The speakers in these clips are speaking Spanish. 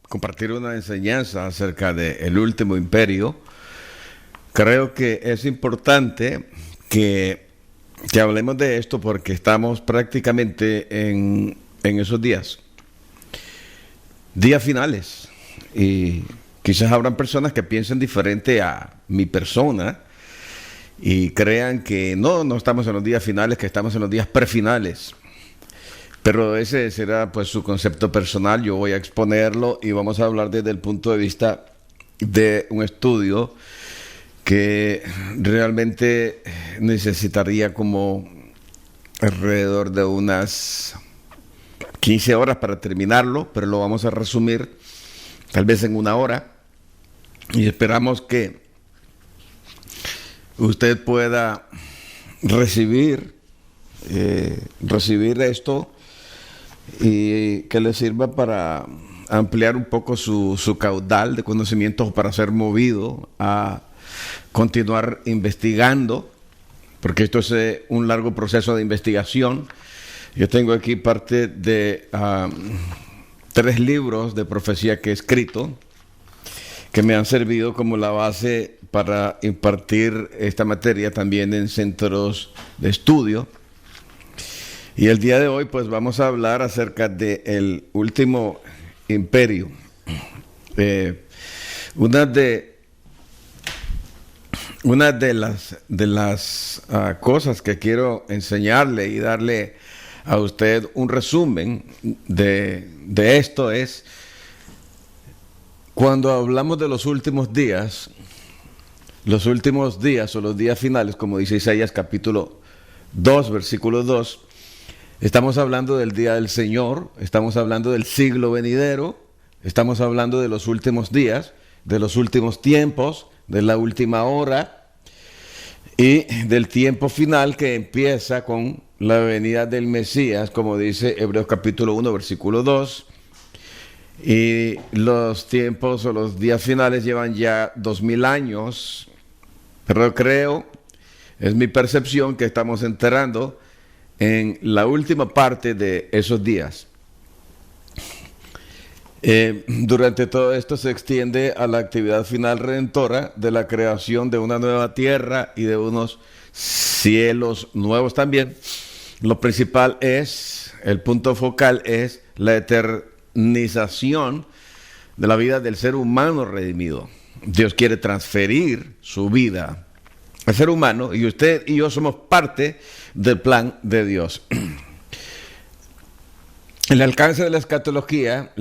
compartir una enseñanza acerca del último imperio. Creo que es importante que hablemos de esto porque estamos prácticamente en esos días finales. Y quizás habrán personas que piensen diferente a mi persona y crean que no estamos en los días finales, que estamos en los días prefinales. Pero ese será pues su concepto personal. Yo voy a exponerlo y vamos a hablar desde el punto de vista de un estudio que realmente necesitaría como alrededor de unas 15 horas para terminarlo, pero lo vamos a resumir tal vez en una hora y esperamos que usted pueda recibir esto y que le sirva para ampliar un poco su caudal de conocimientos, para ser movido a continuar investigando, porque esto es un largo proceso de investigación. Yo tengo aquí parte de 3 libros de profecía que he escrito, que me han servido como la base para impartir esta materia también en centros de estudio. Y el día de hoy pues vamos a hablar acerca del último imperio. Una de las cosas que quiero enseñarle y darle a usted un resumen de esto es, cuando hablamos de los últimos días o los días finales, como dice Isaías capítulo 2, versículo 2, estamos hablando del día del Señor, estamos hablando del siglo venidero, estamos hablando de los últimos días, de los últimos tiempos, de la última hora y del tiempo final que empieza con la venida del Mesías, como dice Hebreos capítulo 1, versículo 2. Y los tiempos o los días finales llevan ya 2000 años, pero creo, es mi percepción, que estamos entrando en la última parte de esos días. Durante todo esto se extiende a la actividad final redentora de la creación de una nueva tierra y de unos cielos nuevos también. Lo principal es, el punto focal es la eternización de la vida del ser humano redimido. Dios quiere transferir su vida al ser humano y usted y yo somos parte del plan de Dios. El alcance de la escatología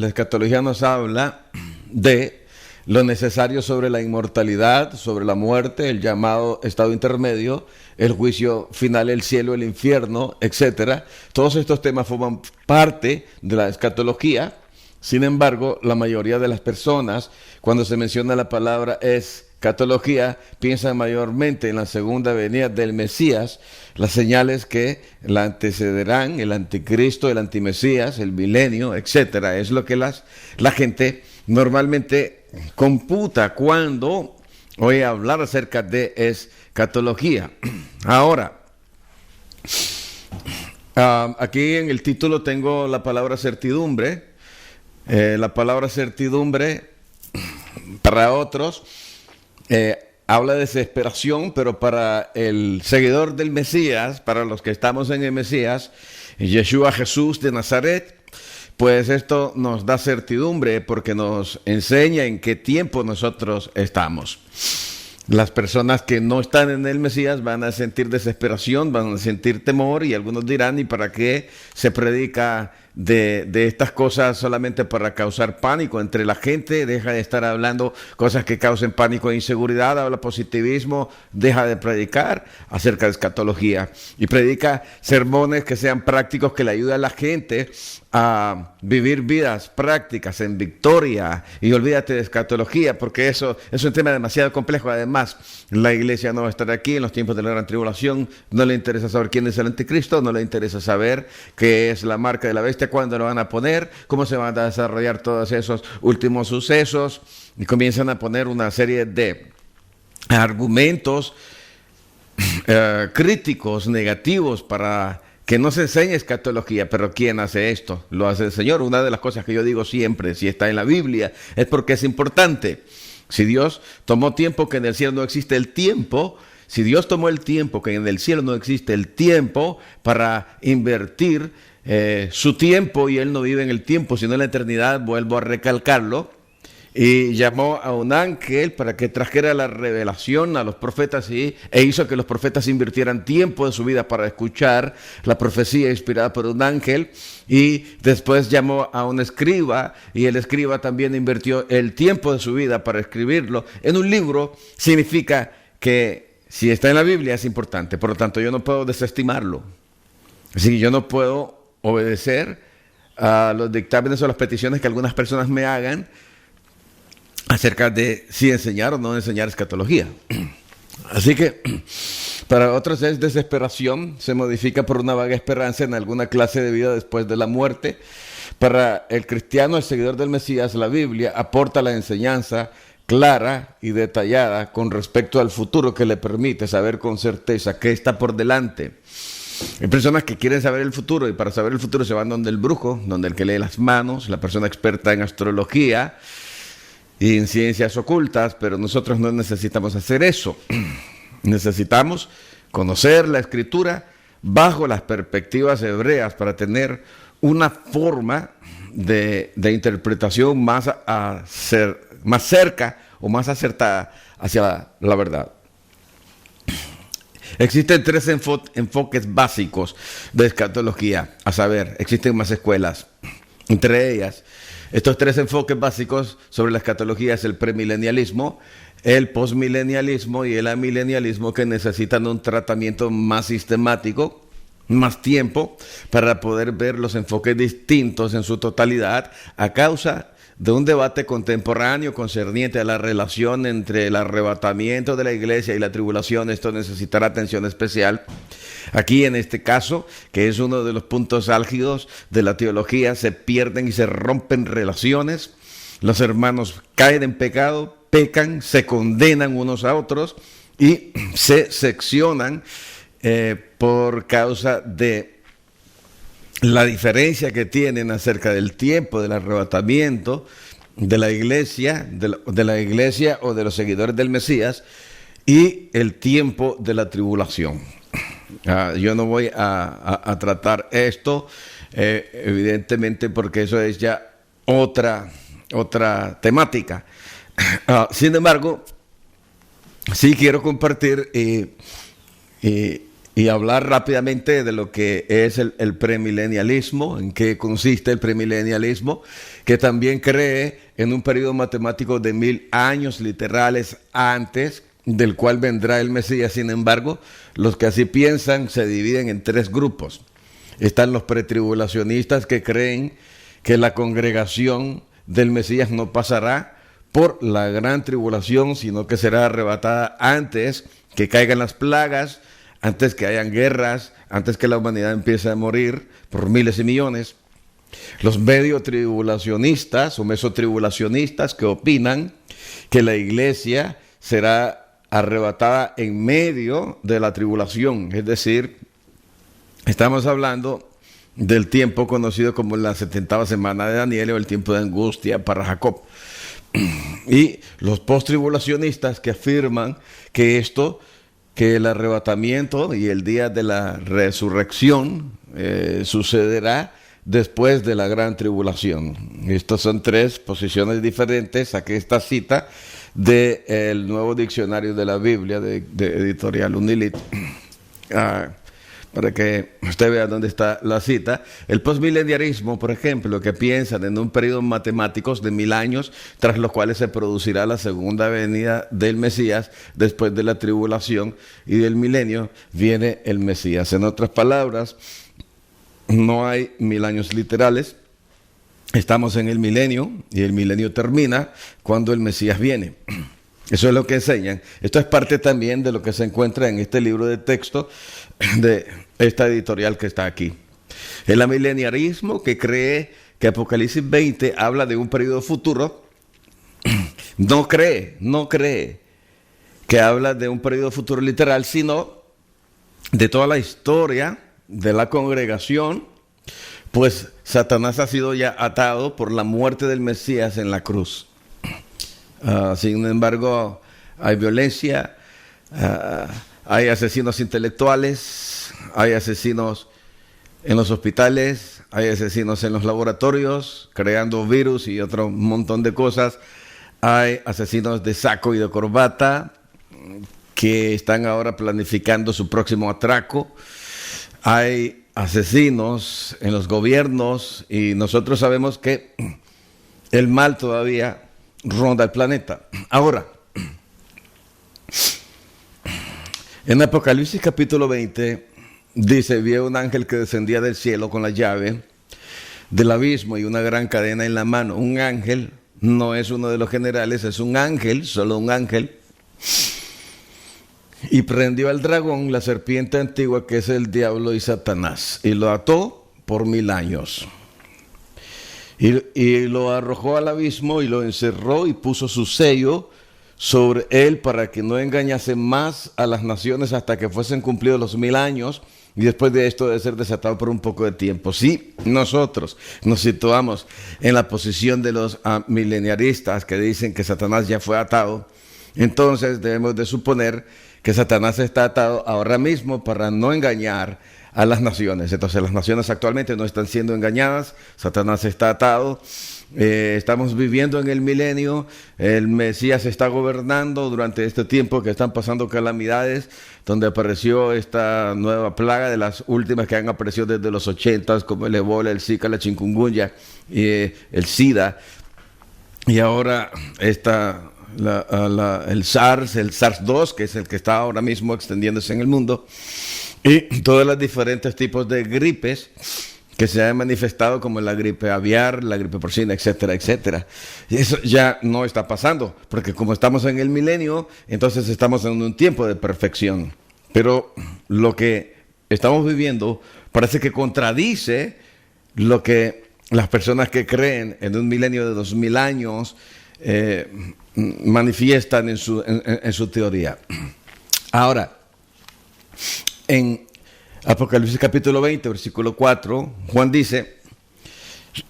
nos habla de lo necesario sobre la inmortalidad, sobre la muerte, el llamado estado intermedio, el juicio final, el cielo, el infierno, etcétera. Todos estos temas forman parte de la escatología. Sin embargo, la mayoría de las personas, cuando se menciona la palabra escatología, piensan mayormente en la segunda venida del Mesías, las señales que la antecederán, el anticristo, el antimesías, el milenio, etcétera. Es lo que la gente normalmente computa cuando oye hablar acerca de escatología. Ahora, aquí en el título tengo la palabra certidumbre. La palabra certidumbre para otros habla de desesperación, pero para el seguidor del Mesías, para los que estamos en el Mesías, Yeshua, Jesús de Nazaret, pues esto nos da certidumbre porque nos enseña en qué tiempo nosotros estamos. Las personas que no están en el Mesías van a sentir desesperación, van a sentir temor, y algunos dirán, ¿y para qué se predica de estas cosas solamente para causar pánico entre la gente? Deja de estar hablando cosas que causen pánico e inseguridad, habla positivismo, deja de predicar acerca de escatología y predica sermones que sean prácticos, que le ayuden a la gente a vivir vidas prácticas en victoria, y olvídate de escatología porque eso es un tema demasiado complejo. Además, la iglesia no va a estar aquí en los tiempos de la gran tribulación, no le interesa saber quién es el anticristo, no le interesa saber qué es la marca de la bestia, cuándo lo van a poner, cómo se van a desarrollar todos esos últimos sucesos, y comienzan a poner una serie de argumentos críticos, negativos, para que no se enseña escatología, pero ¿quién hace esto? Lo hace el Señor. Una de las cosas que yo digo siempre, si está en la Biblia, es porque es importante. Si Dios tomó tiempo que en el cielo no existe el tiempo, si Dios tomó el tiempo que en el cielo no existe el tiempo para invertir su tiempo, y Él no vive en el tiempo, sino en la eternidad, vuelvo a recalcarlo, y llamó a un ángel para que trajera la revelación a los profetas e hizo que los profetas invirtieran tiempo de su vida para escuchar la profecía inspirada por un ángel, y después llamó a un escriba, y el escriba también invirtió el tiempo de su vida para escribirlo en un libro. Significa que si está en la Biblia es importante, por lo tanto yo no puedo desestimarlo. Así que yo no puedo obedecer a los dictámenes o las peticiones que algunas personas me hagan acerca de si enseñar o no enseñar escatología. Así que para otros es desesperación, se modifica por una vaga esperanza en alguna clase de vida después de la muerte. Para el cristiano, el seguidor del Mesías, la Biblia aporta la enseñanza clara y detallada con respecto al futuro, que le permite saber con certeza qué está por delante. Hay personas que quieren saber el futuro, y para saber el futuro se van donde el brujo, donde el que lee las manos, la persona experta en astrología y en ciencias ocultas, pero nosotros no necesitamos hacer eso. Necesitamos conocer la Escritura bajo las perspectivas hebreas para tener una forma de interpretación más cerca o más acertada hacia la verdad. Existen tres enfoques básicos de escatología, a saber, existen más escuelas. Entre ellas, estos tres enfoques básicos sobre la escatología es el premilenialismo, el postmilenialismo y el amilenialismo, que necesitan un tratamiento más sistemático, más tiempo, para poder ver los enfoques distintos en su totalidad, a causa de un debate contemporáneo concerniente a la relación entre el arrebatamiento de la iglesia y la tribulación. Esto necesitará atención especial. Aquí, en este caso, que es uno de los puntos álgidos de la teología, se pierden y se rompen relaciones. Los hermanos caen en pecado, pecan, se condenan unos a otros y se seccionan por causa de la diferencia que tienen acerca del tiempo del arrebatamiento de la iglesia, de la iglesia o de los seguidores del Mesías, y el tiempo de la tribulación. Yo no voy a tratar esto, evidentemente, porque eso es ya otra temática. Sin embargo, sí quiero compartir y hablar rápidamente de lo que es el premilenialismo, en qué consiste el premilenialismo, que también cree en un periodo matemático de 1000 años literales antes del cual vendrá el Mesías. Sin embargo, los que así piensan se dividen en tres grupos. Están los pretribulacionistas, que creen que la congregación del Mesías no pasará por la gran tribulación, sino que será arrebatada antes que caigan las plagas, antes que hayan guerras, antes que la humanidad empiece a morir por miles y millones. Los medio tribulacionistas o mesotribulacionistas, que opinan que la iglesia será arrebatada en medio de la tribulación, es decir, estamos hablando del tiempo conocido como la 70ª semana de Daniel, o el tiempo de angustia para Jacob. Y los posttribulacionistas, que afirman que el arrebatamiento y el día de la resurrección sucederá después de la gran tribulación. Estas son tres posiciones diferentes. Saqué esta cita del Nuevo Diccionario de la Biblia de Editorial Unilit, para que usted vea dónde está la cita. El postmileniarismo, por ejemplo, que piensan en un periodo matemático de 1000 años, tras los cuales se producirá la segunda venida del Mesías. Después de la tribulación y del milenio viene el Mesías. En otras palabras, no hay 1000 años literales. Estamos en el milenio, y el milenio termina cuando el Mesías viene. Eso es lo que enseñan. Esto es parte también de lo que se encuentra en este libro de texto de esta editorial que está aquí. El amileniarismo, que cree que Apocalipsis 20 habla de un periodo futuro, no cree que habla de un periodo futuro literal, sino de toda la historia de la congregación, pues Satanás ha sido ya atado por la muerte del Mesías en la cruz. Sin embargo, hay violencia, hay asesinos intelectuales, hay asesinos en los hospitales, hay asesinos en los laboratorios, creando virus y otro montón de cosas. Hay asesinos de saco y de corbata que están ahora planificando su próximo atraco. Hay asesinos en los gobiernos y nosotros sabemos que el mal todavía ronda el planeta. Ahora, en Apocalipsis capítulo 20 dice: vi un ángel que descendía del cielo con la llave del abismo y una gran cadena en la mano. Un ángel no es uno de los generales, es un ángel, solo un ángel. Y prendió al dragón, la serpiente antigua, que es el diablo y Satanás, y lo ató por 1000 años. Y lo arrojó al abismo y lo encerró y puso su sello sobre él para que no engañase más a las naciones hasta que fuesen cumplidos los 1000 años. Y después de esto debe ser desatado por un poco de tiempo. Si nosotros nos situamos en la posición de los mileniaristas que dicen que Satanás ya fue atado, entonces debemos de suponer que Satanás está atado ahora mismo para no engañar a las naciones. Entonces las naciones actualmente no están siendo engañadas, Satanás está atado. Estamos viviendo en el milenio, el Mesías está gobernando durante este tiempo que están pasando calamidades, donde apareció esta nueva plaga de las últimas que han aparecido desde los 80, como el Ebola, el Zika, la chikungunya, el SIDA, y ahora esta... el SARS-2, que es el que está ahora mismo extendiéndose en el mundo, y todos los diferentes tipos de gripes que se han manifestado, como la gripe aviar, la gripe porcina, etcétera, etcétera. Y eso ya no está pasando, porque como estamos en el milenio, entonces estamos en un tiempo de perfección. Pero lo que estamos viviendo parece que contradice lo que las personas que creen en un milenio de 2000 años manifiestan en su teoría. Ahora, en Apocalipsis capítulo 20, versículo 4, Juan dice: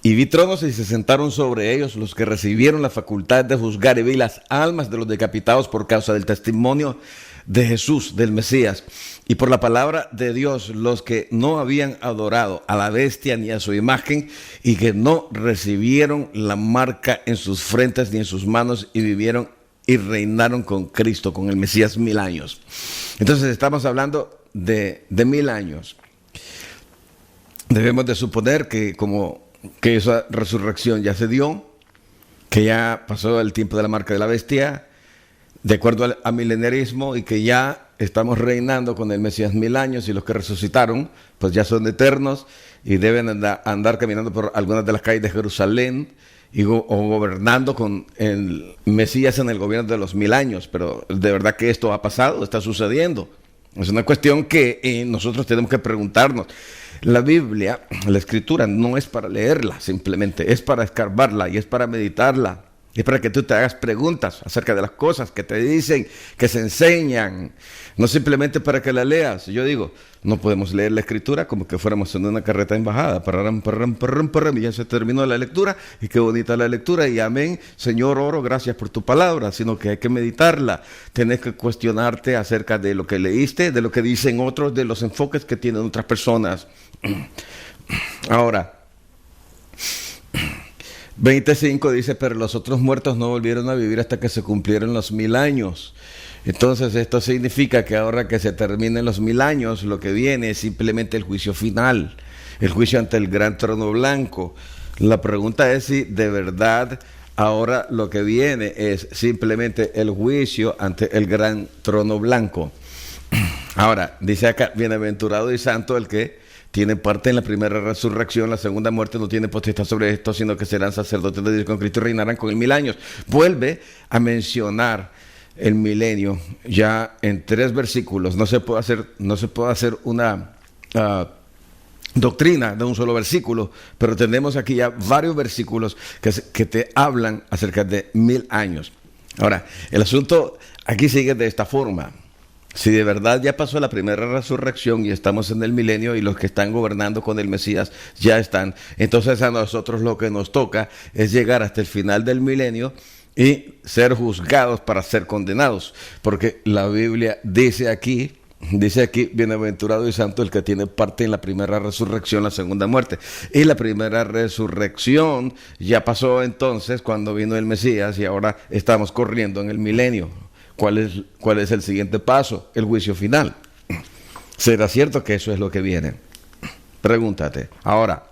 y vi tronos y se sentaron sobre ellos los que recibieron la facultad de juzgar, y vi las almas de los decapitados por causa del testimonio de Jesús, del Mesías, y por la palabra de Dios, los que no habían adorado a la bestia ni a su imagen, y que no recibieron la marca en sus frentes ni en sus manos, y vivieron y reinaron con Cristo, con el Mesías, 1000 años. Entonces estamos hablando de 1000 años. Debemos de suponer que que esa resurrección ya se dio, que ya pasó el tiempo de la marca de la bestia, de acuerdo al mileniarismo, y que ya estamos reinando con el Mesías 1000 años, y los que resucitaron pues ya son eternos y deben andar caminando por algunas de las calles de Jerusalén o gobernando con el Mesías en el gobierno de los 1000 años. Pero de verdad que esto ha pasado, está sucediendo. Es una cuestión que nosotros tenemos que preguntarnos. La Biblia, la Escritura, no es para leerla simplemente, es para escarbarla y es para meditarla. Es para que tú te hagas preguntas acerca de las cosas que te dicen, que se enseñan, no simplemente para que la leas. Yo digo, no podemos leer la Escritura como que fuéramos en una carreta en bajada, y ya se terminó la lectura, y qué bonita la lectura, y amén, Señor, oro, gracias por tu palabra, sino que hay que meditarla, tienes que cuestionarte acerca de lo que leíste, de lo que dicen otros, de los enfoques que tienen otras personas. Ahora, 25 dice: pero los otros muertos no volvieron a vivir hasta que se cumplieron los 1000 años. Entonces esto significa que ahora que se terminen los 1000 años, lo que viene es simplemente el juicio final, el juicio ante el gran trono blanco. La pregunta es si de verdad ahora lo que viene es simplemente el juicio ante el gran trono blanco. Ahora, dice acá: bienaventurado y santo el que tiene parte en la primera resurrección, la segunda muerte no tiene potestad sobre esto, sino que serán sacerdotes de Dios con Cristo y reinarán con él 1000 años. Vuelve a mencionar el milenio ya en 3 versículos. No se puede hacer una doctrina de un solo versículo, pero tenemos aquí ya varios versículos que te hablan acerca de 1000 años. Ahora, el asunto aquí sigue de esta forma. Si de verdad ya pasó la primera resurrección y estamos en el milenio y los que están gobernando con el Mesías ya están, entonces a nosotros lo que nos toca es llegar hasta el final del milenio y ser juzgados para ser condenados. Porque la Biblia dice aquí, bienaventurado y santo el que tiene parte en la primera resurrección, la segunda muerte. Y la primera resurrección ya pasó entonces cuando vino el Mesías y ahora estamos corriendo en el milenio. ¿Cuál es el siguiente paso? El juicio final. ¿Será cierto que eso es lo que viene? Pregúntate. Ahora,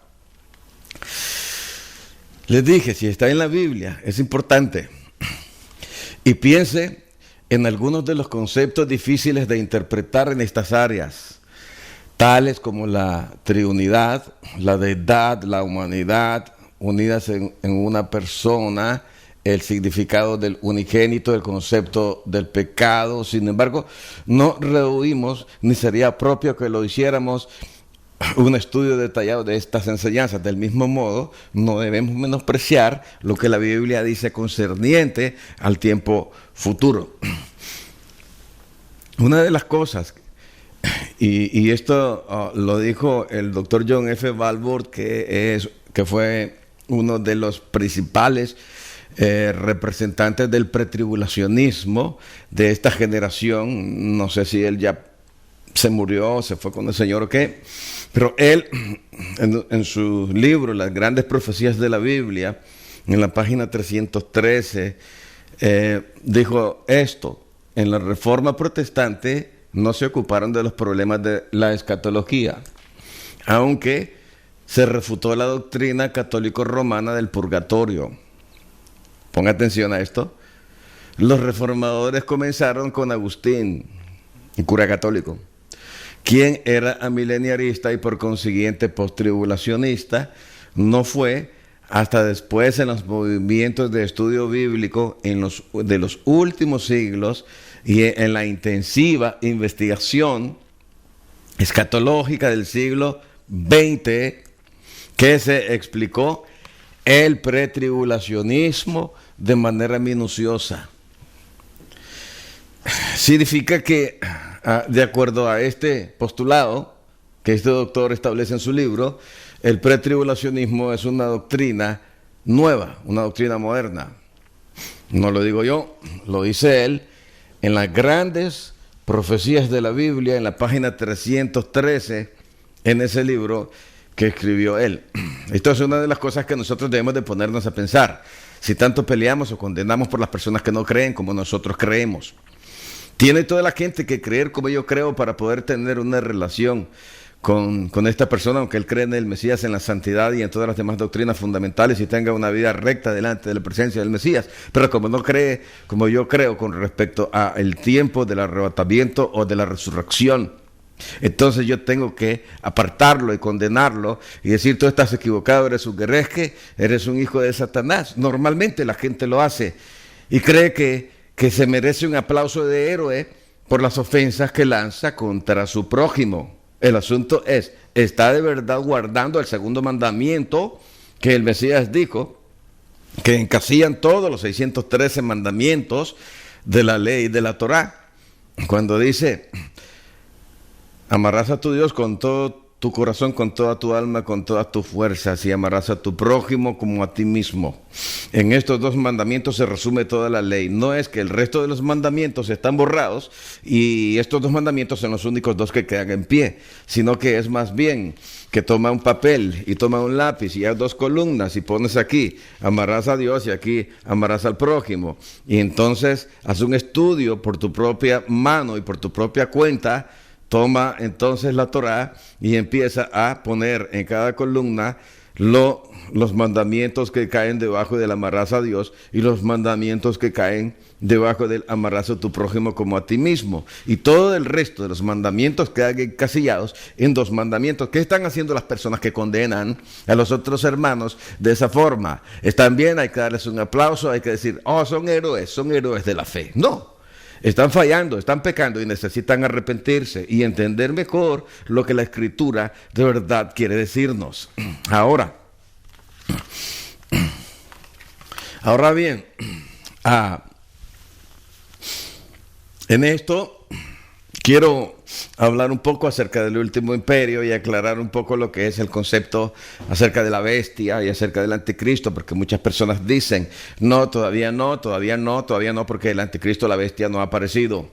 les dije, si está en la Biblia, es importante. Y piense en algunos de los conceptos difíciles de interpretar en estas áreas, tales como la triunidad, la deidad, la humanidad, unidas en una persona, el significado del unigénito, el concepto del pecado. Sin embargo, no rehuimos, ni sería propio que lo hiciéramos, un estudio detallado de estas enseñanzas. Del mismo modo, no debemos menospreciar lo que la Biblia dice concerniente al tiempo futuro. Una de las cosas, y esto lo dijo el doctor John F. Walvoord, que fue uno de los principales representantes del pretribulacionismo de esta generación. No sé si él ya se murió, se fue con el Señor o qué, pero él en su libro Las grandes profecías de la Biblia, en la página 313, dijo esto: en la Reforma Protestante no se ocuparon de los problemas de la escatología, aunque se refutó la doctrina católico-romana del purgatorio. Ponga atención a esto. Los reformadores comenzaron con Agustín, un cura católico, quien era amileniarista y por consiguiente postribulacionista. No fue hasta después, en los movimientos de estudio bíblico de los últimos siglos y en la intensiva investigación escatológica del siglo XX, que se explicó el pretribulacionismo de manera minuciosa. Significa que, de acuerdo a este postulado que este doctor establece en su libro, el pretribulacionismo es una doctrina nueva, una doctrina moderna. No lo digo yo, lo dice él en las grandes profecías de la Biblia, en la página 313, en ese libro que escribió él. Esto es una de las cosas que nosotros debemos de ponernos a pensar. Si tanto peleamos o condenamos por las personas que no creen como nosotros creemos, tiene toda la gente que creer como yo creo para poder tener una relación con esta persona, aunque él cree en el Mesías, en la santidad y en todas las demás doctrinas fundamentales y tenga una vida recta delante de la presencia del Mesías. Pero como no cree como yo creo con respecto al tiempo del arrebatamiento o de la resurrección, entonces yo tengo que apartarlo y condenarlo y decir: tú estás equivocado, eres un guerresque, eres un hijo de Satanás. Normalmente la gente lo hace y cree que se merece un aplauso de héroe por las ofensas que lanza contra su prójimo. El asunto es: ¿está de verdad guardando el segundo mandamiento que el Mesías dijo, que encasillan todos los 613 mandamientos de la ley de la Torá? Cuando dice: amarás a tu Dios con todo tu corazón, con toda tu alma, con todas tus fuerzas, y amarás a tu prójimo como a ti mismo. En estos dos mandamientos se resume toda la ley. No es que el resto de los mandamientos están borrados y estos dos mandamientos son los únicos dos que quedan en pie, sino que es más bien que toma un papel y toma un lápiz y hay dos columnas y pones aquí: amarás a Dios, y aquí: amarás al prójimo. Y entonces haz un estudio por tu propia mano y por tu propia cuenta. Toma entonces la Torá y empieza a poner en cada columna los mandamientos que caen debajo del amarás a Dios y los mandamientos que caen debajo del amarás a tu prójimo como a ti mismo. Y todo el resto de los mandamientos quedan encasillados en dos mandamientos. ¿Qué están haciendo las personas que condenan a los otros hermanos de esa forma? ¿Están bien? Hay que darles un aplauso, hay que decir: oh, son héroes de la fe. No. Están fallando, están pecando y necesitan arrepentirse y entender mejor lo que la Escritura de verdad quiere decirnos. Ahora bien, en esto quiero hablar un poco acerca del último imperio y aclarar un poco lo que es el concepto acerca de la bestia y acerca del anticristo, porque muchas personas dicen, no, todavía no, todavía no, todavía no, porque el anticristo, la bestia, no ha aparecido.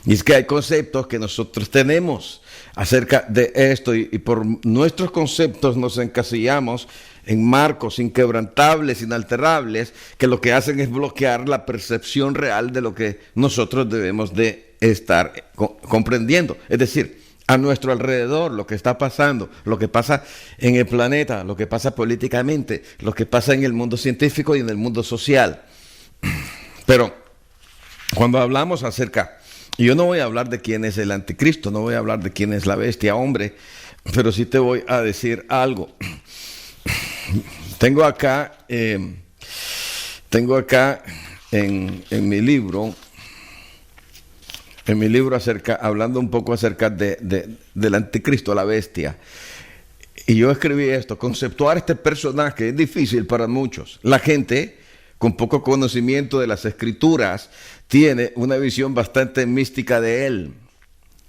Y es que hay conceptos que nosotros tenemos acerca de esto y por nuestros conceptos nos encasillamos en marcos inquebrantables, inalterables, que lo que hacen es bloquear la percepción real de lo que nosotros debemos de estar comprendiendo. Es decir, a nuestro alrededor, lo que está pasando, lo que pasa en el planeta, lo que pasa políticamente, lo que pasa en el mundo científico y en el mundo social. Pero cuando hablamos acerca, y yo no voy a hablar de quién es el anticristo, no voy a hablar de quién es la bestia, hombre, pero sí te voy a decir algo. Tengo acá en mi libro, hablando un poco acerca del anticristo, la bestia. Y yo escribí esto: conceptuar este personaje es difícil para muchos. La gente con poco conocimiento de las escrituras tiene una visión bastante mística de él.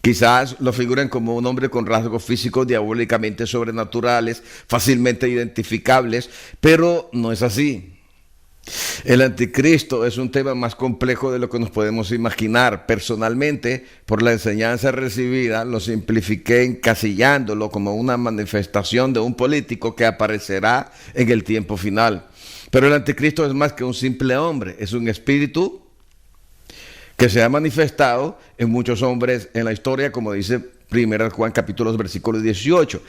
Quizás lo figuren como un hombre con rasgos físicos diabólicamente sobrenaturales, fácilmente identificables, pero no es así. El anticristo es un tema más complejo de lo que nos podemos imaginar. Personalmente, por la enseñanza recibida, lo simplifiqué encasillándolo como una manifestación de un político que aparecerá en el tiempo final. Pero el anticristo es más que un simple hombre, es un espíritu que se ha manifestado en muchos hombres en la historia, como dice 1 Juan capítulo 2, versículo 18.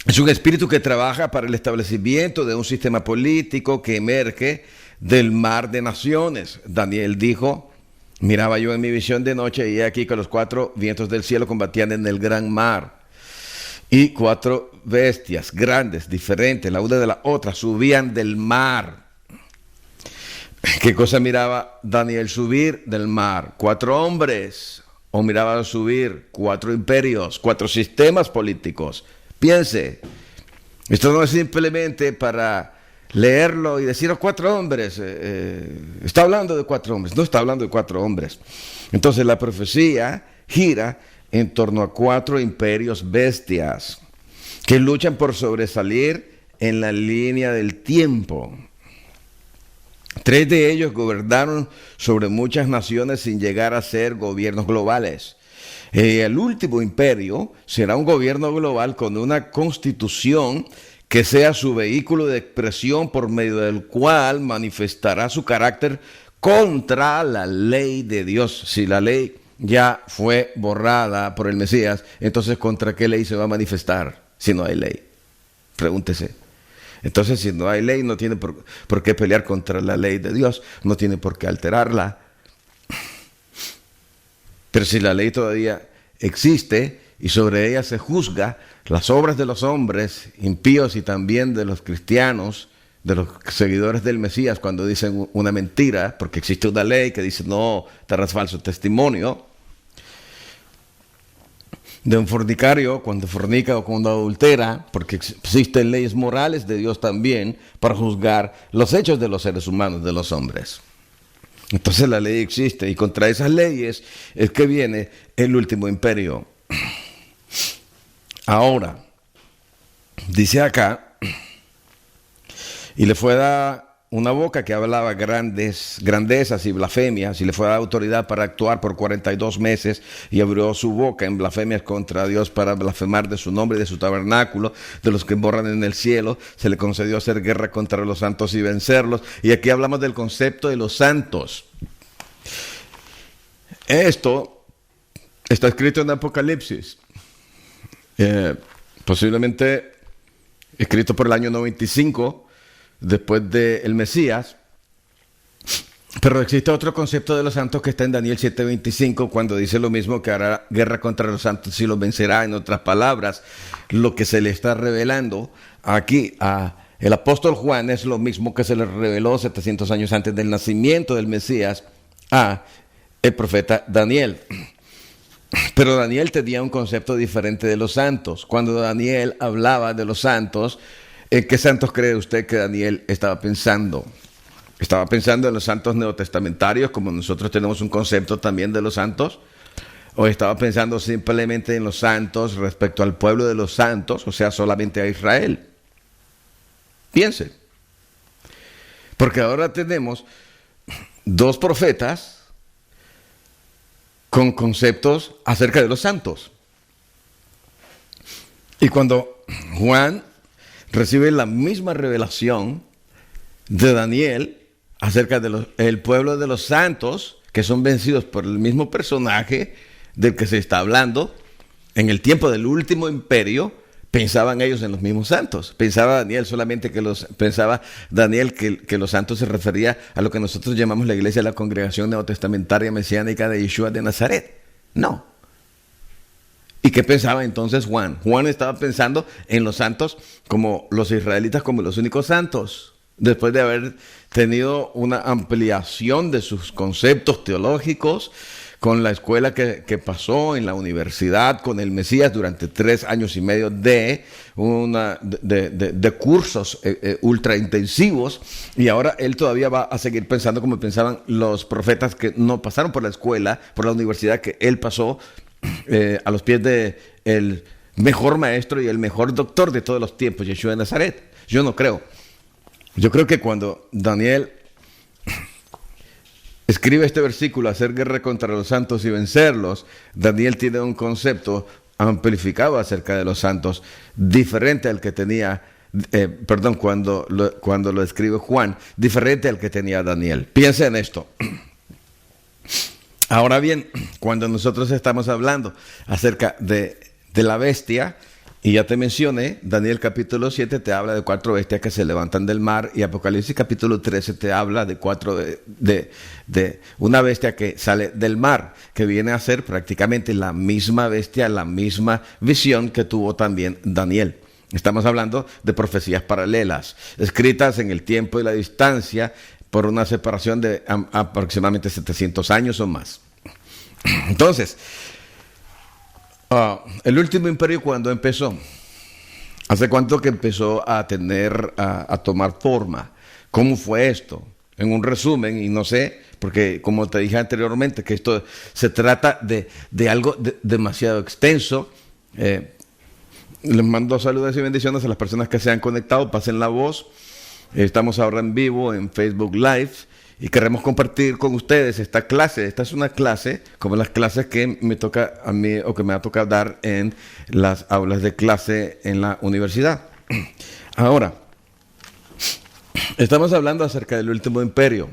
Es un espíritu que trabaja para el establecimiento de un sistema político que emerge del mar de naciones. Daniel dijo, miraba yo en mi visión de noche y he aquí que los 4 vientos del cielo combatían en el gran mar. Y 4 bestias grandes, diferentes, la una de la otra, subían del mar. ¿Qué cosa miraba Daniel subir del mar? 4 hombres. O miraba subir 4 imperios, 4 sistemas políticos. Piense, esto no es simplemente para leerlo y decir 4 hombres. Está hablando de 4 hombres, no está hablando de 4 hombres. Entonces la profecía gira en torno a 4 imperios bestias que luchan por sobresalir en la línea del tiempo. 3 de ellos gobernaron sobre muchas naciones sin llegar a ser gobiernos globales. El último imperio será un gobierno global con una constitución que sea su vehículo de expresión por medio del cual manifestará su carácter contra la ley de Dios. Si la ley ya fue borrada por el Mesías, entonces ¿contra qué ley se va a manifestar si no hay ley? Pregúntese. Entonces, si no hay ley, no tiene por qué pelear contra la ley de Dios, no tiene por qué alterarla. Pero si la ley todavía existe y sobre ella se juzga las obras de los hombres impíos y también de los cristianos, de los seguidores del Mesías, cuando dicen una mentira, porque existe una ley que dice no darás falso testimonio, de un fornicario cuando fornica o cuando adultera, porque existen leyes morales de Dios también para juzgar los hechos de los seres humanos, de los hombres. Entonces la ley existe y contra esas leyes es que viene el último imperio. Ahora, dice acá, y le fue dada una boca que hablaba grandezas y blasfemias, y le fue dada autoridad para actuar por 42 meses, y abrió su boca en blasfemias contra Dios para blasfemar de su nombre y de su tabernáculo, de los que moran en el cielo. Se le concedió hacer guerra contra los santos y vencerlos. Y aquí hablamos del concepto de los santos. Esto está escrito en Apocalipsis, posiblemente escrito por el año 95, después del Mesías. Pero existe otro concepto de los santos que está en Daniel 7:25, cuando dice lo mismo, que hará guerra contra los santos y los vencerá. En otras palabras, lo que se le está revelando aquí a el apóstol Juan es lo mismo que se le reveló 700 años antes del nacimiento del Mesías a el profeta Daniel. Pero Daniel tenía un concepto diferente de los santos. Cuando Daniel hablaba de los santos, ¿en qué santos cree usted que Daniel estaba pensando? Estaba pensando en los santos neotestamentarios, como nosotros tenemos un concepto también de los santos, o estaba pensando simplemente en los santos respecto al pueblo de los santos, o sea, solamente a Israel. Piense. Porque ahora tenemos dos profetas con conceptos acerca de los santos. Y cuando Juan recibe la misma revelación de Daniel acerca del pueblo de los santos, que son vencidos por el mismo personaje del que se está hablando, en el tiempo del último imperio, pensaban ellos en los mismos santos. Pensaba Daniel que los santos se refería a lo que nosotros llamamos la iglesia de la congregación neotestamentaria mesiánica de Yeshua de Nazaret. No. ¿Y qué pensaba entonces Juan? Juan estaba pensando en los santos como los israelitas, como los únicos santos, después de haber tenido una ampliación de sus conceptos teológicos con la escuela que pasó en la universidad con el Mesías durante 3 años y medio de cursos ultra intensivos, y ahora él todavía va a seguir pensando como pensaban los profetas que no pasaron por la escuela, por la universidad que él pasó, a los pies de el mejor maestro y el mejor doctor de todos los tiempos, Yeshua de Nazaret. Yo no creo. Yo creo que cuando Daniel escribe este versículo, hacer guerra contra los santos y vencerlos, Daniel tiene un concepto amplificado acerca de los santos, diferente al que tenía, cuando lo escribe Juan, diferente al que tenía Daniel. Piensa en esto. Ahora bien, cuando nosotros estamos hablando acerca de la bestia, y ya te mencioné, Daniel capítulo 7 te habla de 4 bestias que se levantan del mar, y Apocalipsis capítulo 13 te habla de una bestia que sale del mar, que viene a ser prácticamente la misma bestia, la misma visión que tuvo también Daniel. Estamos hablando de profecías paralelas, escritas en el tiempo y la distancia por una separación de aproximadamente 700 años o más. Entonces, el último imperio, ¿cuándo empezó? ¿Hace cuánto que empezó a tomar forma? ¿Cómo fue esto? En un resumen, y no sé, porque como te dije anteriormente, que esto se trata de algo demasiado extenso. Les mando saludos y bendiciones a las personas que se han conectado, pasen la voz. Estamos ahora en vivo en Facebook Live y queremos compartir con ustedes esta clase. Esta es una clase como las clases que me toca a mí o que me ha tocado dar en las aulas de clase en la universidad. Ahora, estamos hablando acerca del último imperio.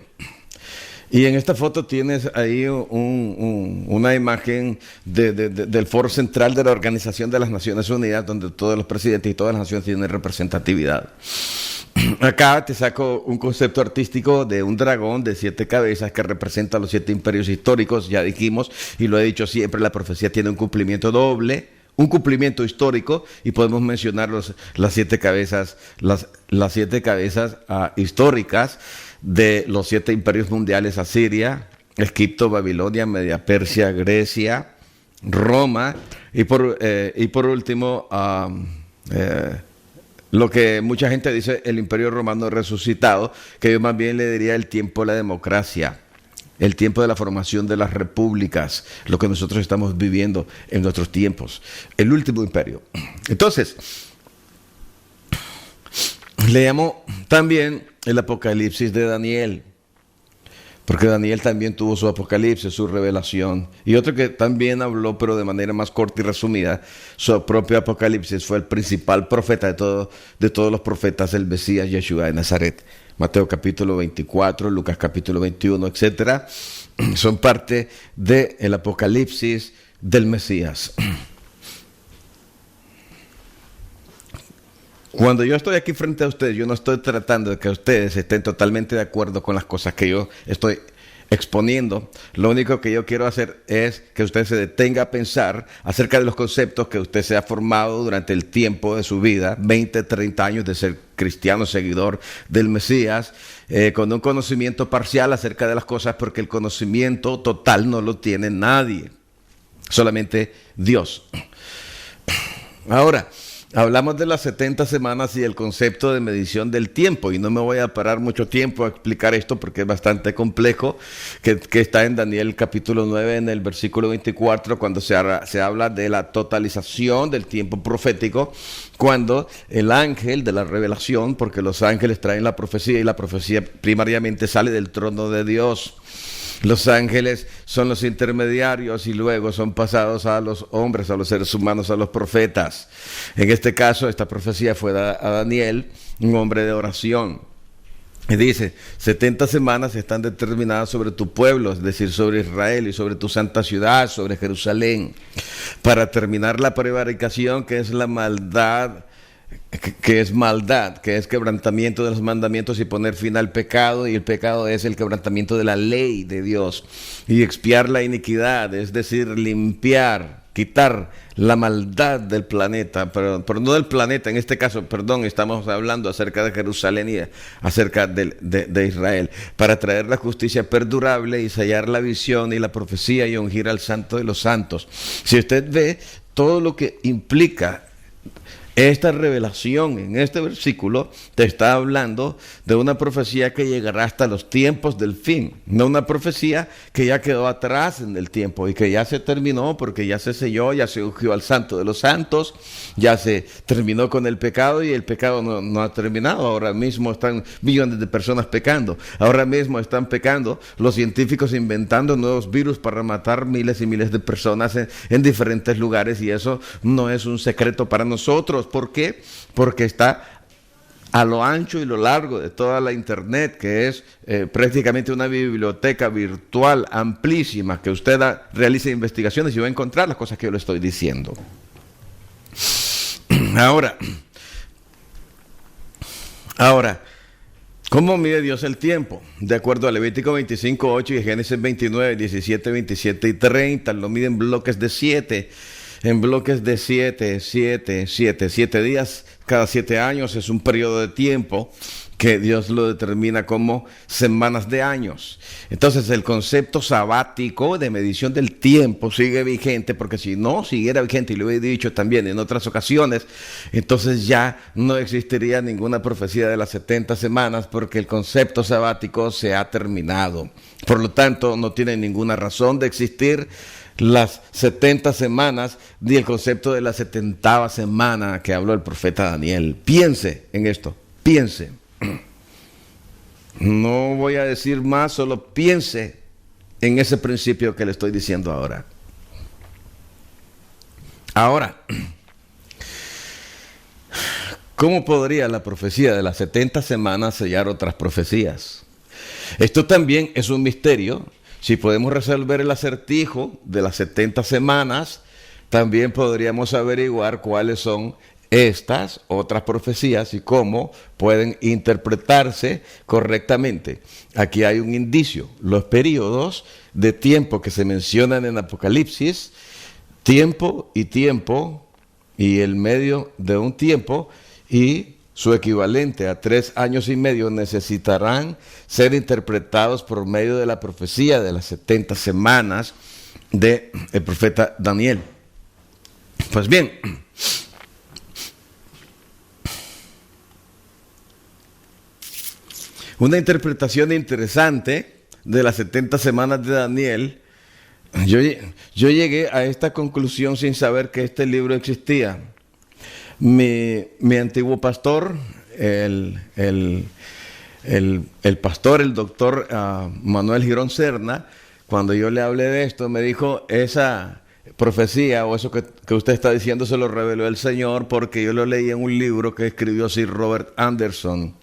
Y en esta foto tienes ahí una imagen del foro central de la Organización de las Naciones Unidas, donde todos los presidentes y todas las naciones tienen representatividad. Acá te saco un concepto artístico de un dragón de 7 cabezas que representa los 7 imperios históricos, ya dijimos, y lo he dicho siempre, la profecía tiene un cumplimiento doble, un cumplimiento histórico, y podemos mencionar las 7 cabezas, las 7 cabezas históricas de los 7 imperios mundiales: Asiria, Egipto, Babilonia, Media Persia, Grecia, Roma, y por último, lo que mucha gente dice, el imperio romano resucitado, que yo más bien le diría el tiempo de la democracia, el tiempo de la formación de las repúblicas, lo que nosotros estamos viviendo en nuestros tiempos, el último imperio. Entonces, leamos también el Apocalipsis de Daniel, porque Daniel también tuvo su Apocalipsis, su revelación, y otro que también habló, pero de manera más corta y resumida, su propio Apocalipsis. Fue el principal profeta de todos los profetas, el Mesías Yeshua de Nazaret. Mateo capítulo 24, Lucas capítulo 21, etcétera, son parte del Apocalipsis del Mesías. Cuando yo estoy aquí frente a ustedes, yo no estoy tratando de que ustedes estén totalmente de acuerdo con las cosas que yo estoy exponiendo. Lo único que yo quiero hacer es que usted se detenga a pensar acerca de los conceptos que usted se ha formado durante el tiempo de su vida, 20, 30 años de ser cristiano, seguidor del Mesías, con un conocimiento parcial acerca de las cosas, porque el conocimiento total no lo tiene nadie, solamente Dios. Ahora, hablamos de las 70 semanas y el concepto de medición del tiempo, y no me voy a parar mucho tiempo a explicar esto porque es bastante complejo, que está en Daniel capítulo 9, en el versículo 24, cuando se habla de la totalización del tiempo profético, cuando el ángel de la revelación, porque los ángeles traen la profecía y la profecía primariamente sale del trono de Dios. Los ángeles son los intermediarios y luego son pasados a los hombres, a los seres humanos, a los profetas. En este caso, esta profecía fue a Daniel, un hombre de oración. Y dice, 70 semanas están determinadas sobre tu pueblo, es decir, sobre Israel y sobre tu santa ciudad, sobre Jerusalén, para terminar la prevaricación, que es la maldad, que es quebrantamiento de los mandamientos, y poner fin al pecado, y el pecado es el quebrantamiento de la ley de Dios, y expiar la iniquidad, es decir, limpiar, quitar la maldad del planeta, pero no del planeta, en este caso, estamos hablando acerca de Jerusalén y acerca de Israel, para traer la justicia perdurable y sellar la visión y la profecía y ungir al santo de los santos. Si usted ve todo lo que implica esta revelación en este versículo, te está hablando de una profecía que llegará hasta los tiempos del fin, no una profecía que ya quedó atrás en el tiempo y que ya se terminó porque ya se selló, ya se ungió al santo de los santos, ya se terminó con el pecado, y el pecado no ha terminado. Ahora mismo están millones de personas pecando, ahora mismo están pecando los científicos, inventando nuevos virus para matar miles y miles de personas en diferentes lugares, y eso no es un secreto para nosotros. ¿Por qué? Porque está a lo ancho y lo largo de toda la internet, que es prácticamente una biblioteca virtual amplísima, que usted realiza investigaciones y va a encontrar las cosas que yo le estoy diciendo. Ahora, ¿cómo mide Dios el tiempo? De acuerdo a Levítico 25, 8 y Génesis 29, 17, 27 y 30, lo mide en bloques de 7. En bloques de 7 días, cada 7 años es un periodo de tiempo que Dios lo determina como semanas de años. Entonces el concepto sabático de medición del tiempo sigue vigente, porque si no siguiera vigente, y lo he dicho también en otras ocasiones, entonces ya no existiría ninguna profecía de las 70 semanas, porque el concepto sabático se ha terminado. Por lo tanto, no tiene ninguna razón de existir las 70 semanas, ni el concepto de la 70ª semana que habló el profeta Daniel. Piense en esto, piense. No voy a decir más, solo piense en ese principio que le estoy diciendo ahora. Ahora, ¿cómo podría la profecía de las 70 semanas sellar otras profecías? Esto también es un misterio. Si podemos resolver el acertijo de las 70 semanas, también podríamos averiguar cuáles son estas otras profecías y cómo pueden interpretarse correctamente. Aquí hay un indicio: los periodos de tiempo que se mencionan en Apocalipsis, tiempo, y el medio de un tiempo, y su equivalente a 3 años y medio, necesitarán ser interpretados por medio de la profecía de las 70 semanas del profeta Daniel. Pues bien, una interpretación interesante de las 70 semanas de Daniel, yo llegué a esta conclusión sin saber que este libro existía. Mi antiguo pastor, el pastor, el doctor Manuel Girón Serna, cuando yo le hablé de esto, me dijo: esa profecía o eso que usted está diciendo se lo reveló el Señor, porque yo lo leí en un libro que escribió Sir Robert Anderson.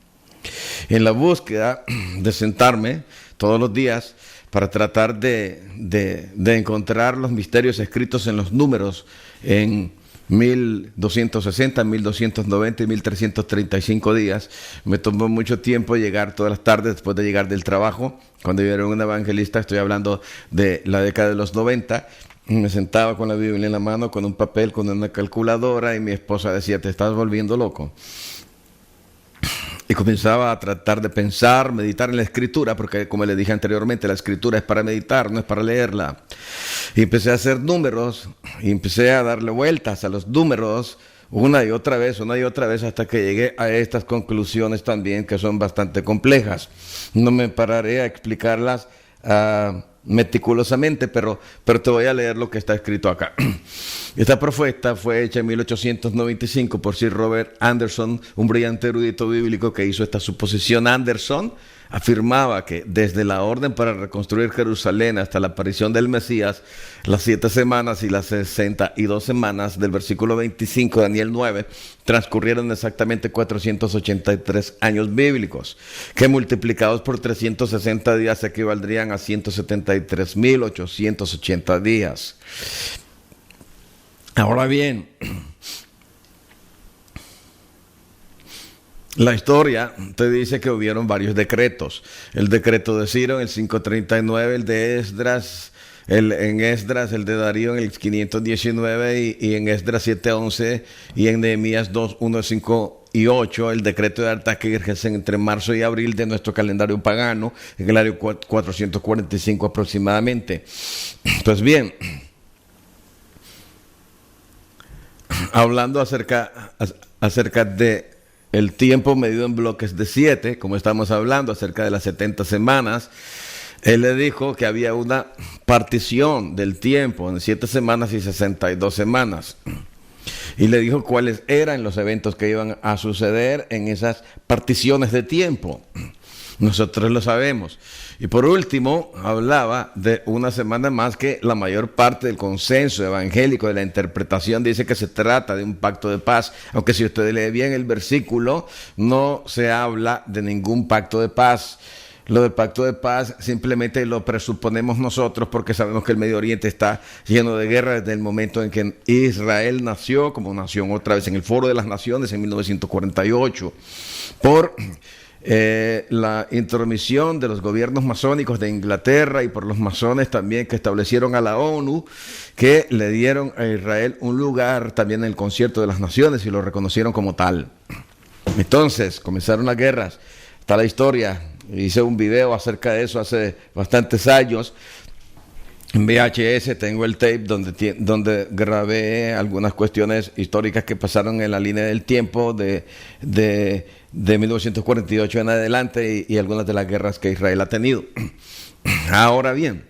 En la búsqueda de sentarme todos los días para tratar de encontrar los misterios escritos en los números en 1260, 1290 y 1335 días. Me tomó mucho tiempo llegar todas las tardes después de llegar del trabajo. Cuando yo era un evangelista, estoy hablando de la década de los 90, me sentaba con la Biblia en la mano, con un papel, con una calculadora, y mi esposa decía: te estás volviendo loco. Y comenzaba a tratar de pensar, meditar en la escritura, porque como le dije anteriormente, la escritura es para meditar, no es para leerla. Y empecé a hacer números, y empecé a darle vueltas a los números una y otra vez, hasta que llegué a estas conclusiones también que son bastante complejas. No me pararé a explicarlas meticulosamente, pero te voy a leer lo que está escrito acá. Esta propuesta fue hecha en 1895 por Sir Robert Anderson, un brillante erudito bíblico que hizo esta suposición. Anderson afirmaba que desde la orden para reconstruir Jerusalén hasta la aparición del Mesías, las 7 semanas y las 62 semanas del versículo 25 de Daniel 9 transcurrieron exactamente 483 años bíblicos, que multiplicados por 360 días equivaldrían a 173.880 días. Ahora bien, la historia te dice que hubieron varios decretos. El decreto de Ciro en el 539, el de Esdras, el de Darío en el 519 y en Esdras 7:11 y en Nehemías 2:1, 5 y 8, el decreto de Artajerjes entre marzo y abril de nuestro calendario pagano, en el año 445 aproximadamente. Pues bien, hablando acerca de el tiempo medido en bloques de 7, como estamos hablando acerca de las 70 semanas, él le dijo que había una partición del tiempo en 7 semanas y 62 semanas. Y le dijo cuáles eran los eventos que iban a suceder en esas particiones de tiempo. Nosotros lo sabemos. Y por último, hablaba de una semana más que la mayor parte del consenso evangélico de la interpretación dice que se trata de un pacto de paz, aunque si usted lee bien el versículo, no se habla de ningún pacto de paz. Lo del pacto de paz simplemente lo presuponemos nosotros porque sabemos que el Medio Oriente está lleno de guerra desde el momento en que Israel nació como nación otra vez en el Foro de las Naciones en 1948 por la intromisión de los gobiernos masónicos de Inglaterra y por los masones también que establecieron a la ONU, que le dieron a Israel un lugar también en el Concierto de las Naciones y lo reconocieron como tal. Entonces comenzaron las guerras. Está la historia, hice un video acerca de eso hace bastantes años. En VHS tengo el tape donde grabé algunas cuestiones históricas que pasaron en la línea del tiempo de 1948 en adelante y algunas de las guerras que Israel ha tenido. Ahora bien,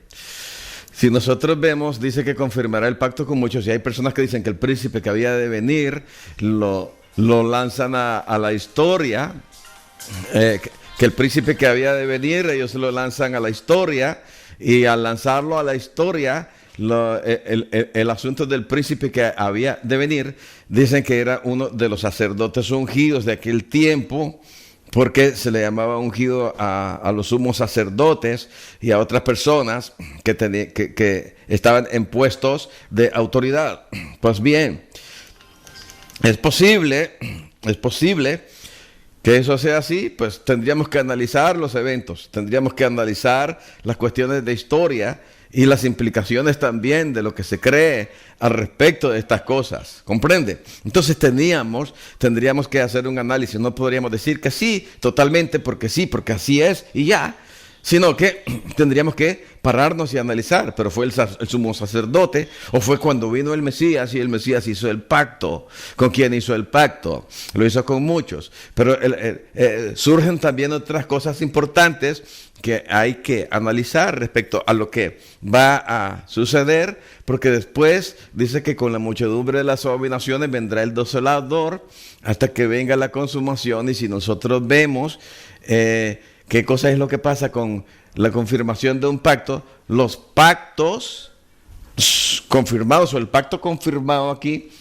si nosotros vemos, dice que confirmará el pacto con muchos, y hay personas que dicen que el príncipe que había de venir lo lanzan a la historia, que el príncipe que había de venir, ellos lo lanzan a la historia, y al lanzarlo a la historia, el asunto del príncipe que había de venir, dicen que era uno de los sacerdotes ungidos de aquel tiempo, porque se le llamaba ungido a los sumos sacerdotes y a otras personas que estaban en puestos de autoridad. Pues bien, es posible que eso sea así. Pues tendríamos que analizar los eventos, tendríamos que analizar las cuestiones de historia y las implicaciones también de lo que se cree al respecto de estas cosas. ¿Comprende? Entonces tendríamos que hacer un análisis. No podríamos decir que sí, totalmente, porque sí, porque así es y ya. Sino que tendríamos que pararnos y analizar. Pero fue el sumo sacerdote, o fue cuando vino el Mesías y el Mesías hizo el pacto. ¿Con quién hizo el pacto? Lo hizo con muchos. Pero surgen también otras cosas importantes que hay que analizar respecto a lo que va a suceder, porque después dice que con la muchedumbre de las abominaciones vendrá el desolador hasta que venga la consumación. Y si nosotros vemos ¿qué cosa es lo que pasa con la confirmación de un pacto? Los pactos confirmados, o el pacto confirmado aquí,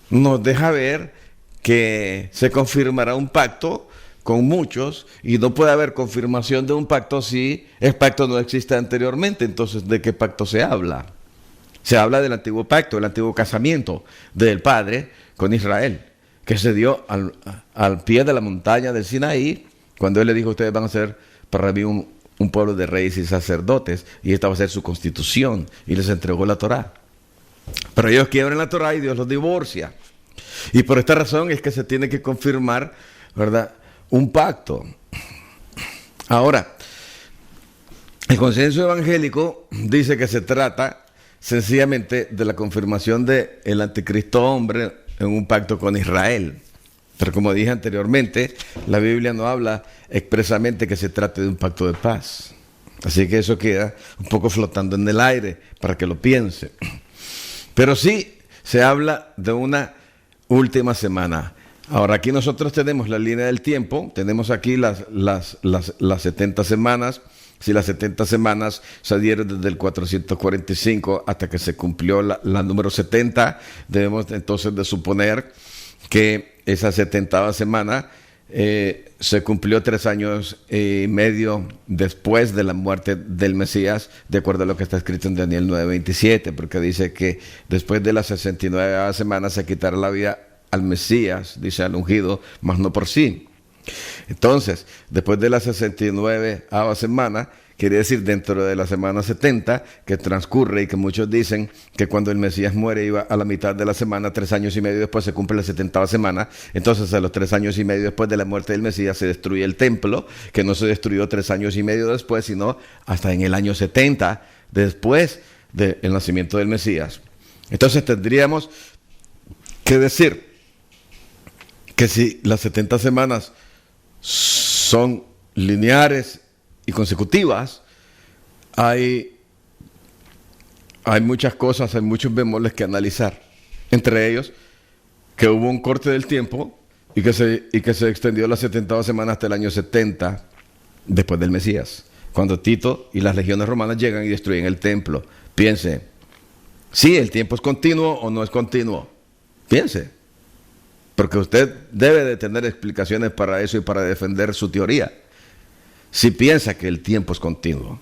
nos deja ver que se confirmará un pacto con muchos, y no puede haber confirmación de un pacto si el pacto no existe anteriormente. Entonces, ¿de qué pacto se habla? Se habla del antiguo pacto, el antiguo casamiento del Padre con Israel, que se dio al pie de la montaña del Sinaí, cuando él le dijo: ustedes van a ser para mí un pueblo de reyes y sacerdotes, y esta va a ser su constitución, y les entregó la Torá. Pero ellos quiebran la Torá y Dios los divorcia. Y por esta razón es que se tiene que confirmar, ¿verdad?, un pacto. Ahora, el consenso evangélico dice que se trata sencillamente de la confirmación del anticristo hombre en un pacto con Israel. Pero como dije anteriormente, la Biblia no habla expresamente que se trate de un pacto de paz. Así que eso queda un poco flotando en el aire para que lo piense. Pero sí se habla de una última semana. Ahora aquí nosotros tenemos la línea del tiempo, tenemos aquí las 70 semanas. Si las 70 semanas se dieron desde el 445 hasta que se cumplió la número 70, debemos entonces de suponer que esa 70ª semana se cumplió 3 años y medio después de la muerte del Mesías, de acuerdo a lo que está escrito en Daniel 9:27, porque dice que después de la 69ª semana se quitará la vida al Mesías, dice al ungido, mas no por sí. Entonces, después de la 69ª semana, quiere decir dentro de la semana 70 que transcurre, y que muchos dicen que cuando el Mesías muere iba a la mitad de la semana, 3 años y medio después se cumple la 70ª semana. Entonces, a los 3 años y medio después de la muerte del Mesías se destruye el templo, que no se destruyó 3 años y medio después, sino hasta en el año 70 después del nacimiento del Mesías. Entonces tendríamos que decir que si las 70 semanas son lineares y consecutivas, hay muchas cosas, hay muchos bemoles que analizar. Entre ellos, que hubo un corte del tiempo y que se extendió la 70ª semana hasta el año 70 después del Mesías, cuando Tito y las legiones romanas llegan y destruyen el templo. Piense, ¿sí el tiempo es continuo o no es continuo? Piense. Porque usted debe de tener explicaciones para eso y para defender su teoría. Si piensa que el tiempo es continuo.